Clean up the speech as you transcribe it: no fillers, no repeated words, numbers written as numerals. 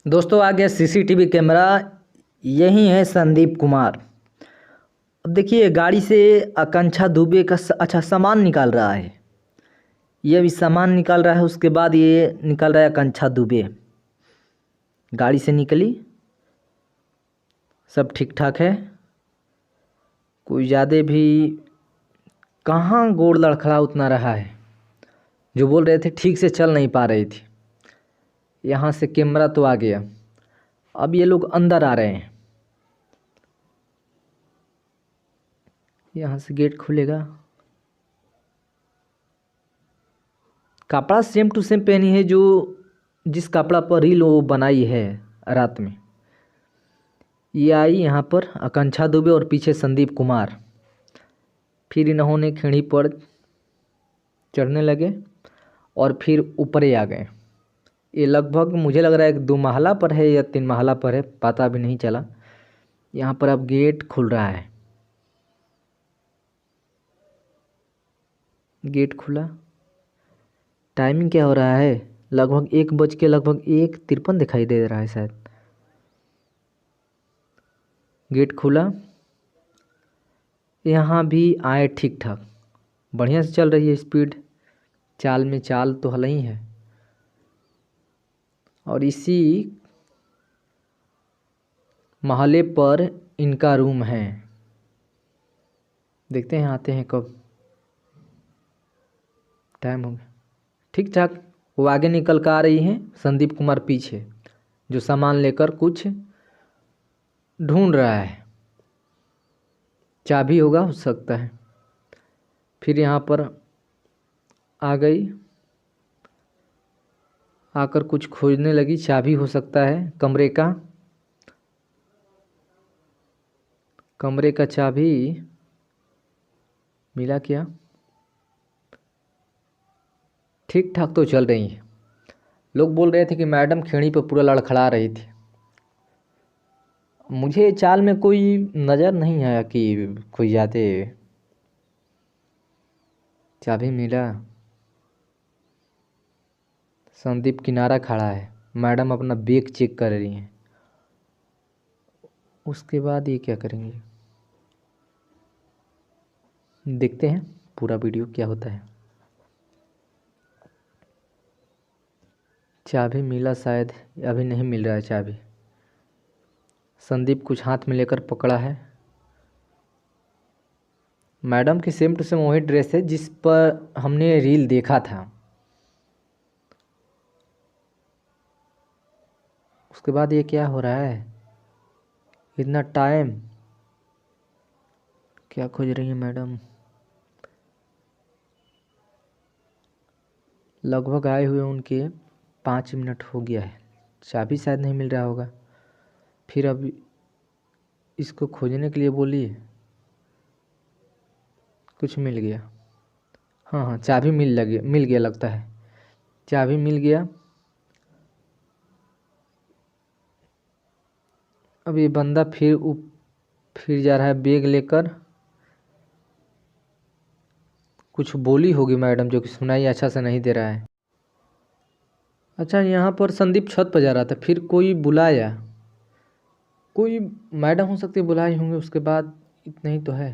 दोस्तों आ गया CCTV camera. यही है संदीप कुमार। अब देखिए गाड़ी से आकांक्षा दुबे का अच्छा सामान निकाल रहा है। ये अभी सामान निकाल रहा है, उसके बाद ये निकाल रहा है आकांक्षा दुबे। गाड़ी से निकली, सब ठीक ठाक है। कोई ज़्यादा भी कहाँ गोड़ लड़खड़ा उतना रहा है। जो बोल रहे थे ठीक से चल नहीं पा रही थी। यहाँ से कैमरा तो आ गया। अब ये लोग अंदर आ रहे हैं। यहाँ से गेट खुलेगा। कपड़ा सेम टू सेम पहनी है, जो जिस कपड़ा पर रील वो बनाई है रात में। ये आई यहाँ पर आकांक्षा दुबे और पीछे संदीप कुमार। फिर इन्होंने खिड़की पर चढ़ने लगे और फिर ऊपर ही आ गए। ये लगभग मुझे लग रहा है 2 महला पर है या 3 महला पर है, पता भी नहीं चला। यहाँ पर अब गेट खुल रहा है। गेट खुला। टाइमिंग क्या हो रहा है? लगभग 1:53 दिखाई दे रहा है शायद। गेट खुला। यहाँ भी आए ठीक ठाक, बढ़िया से चल रही है स्पीड। चाल में चाल तो हल ही है। और इसी महले पर इनका रूम है। देखते हैं आते हैं कब। टाइम हो गया। ठीक ठाक। वो आगे निकल कर आ रही हैं, संदीप कुमार पीछे, जो सामान लेकर कुछ ढूंढ रहा है। चाबी होगा, हो सकता है। फिर यहाँ पर आ गई, आकर कुछ खोजने लगी। चाबी हो सकता है कमरे का चाबी मिला क्या? ठीक ठाक तो चल रही है। लोग बोल रहे थे कि मैडम खिड़की पर पूरा लड़खड़ा रही थी। मुझे चाल में कोई नज़र नहीं आया कि कोई ज़्यादा। चाबी मिला। संदीप किनारा खड़ा है, मैडम अपना बैग चेक कर रही हैं। उसके बाद ये क्या करेंगे, देखते हैं पूरा वीडियो क्या होता है। चाबी मिला शायद, अभी नहीं मिल रहा है चाबी। संदीप कुछ हाथ में लेकर पकड़ा है। मैडम की सेम टू सेम वही ड्रेस है जिस पर हमने रील देखा था। उसके बाद ये क्या हो रहा है? इतना टाइम क्या खोज रही है मैडम? लगभग आए हुए उनके 5 मिनट हो गया है। चाबी शायद नहीं मिल रहा होगा। फिर अब इसको खोजने के लिए बोली। कुछ मिल गया। हाँ हाँ, चाबी मिल गया लगता है। चाबी मिल गया। अब ये बंदा फिर जा रहा है बैग लेकर। कुछ बोली होगी मैडम, जो कि सुनाई अच्छा से नहीं दे रहा है। अच्छा, यहाँ पर संदीप छत पर जा रहा था, फिर कोई बुलाया। कोई मैडम हो सकती है, बुलाए होंगे। उसके बाद इतना ही तो है।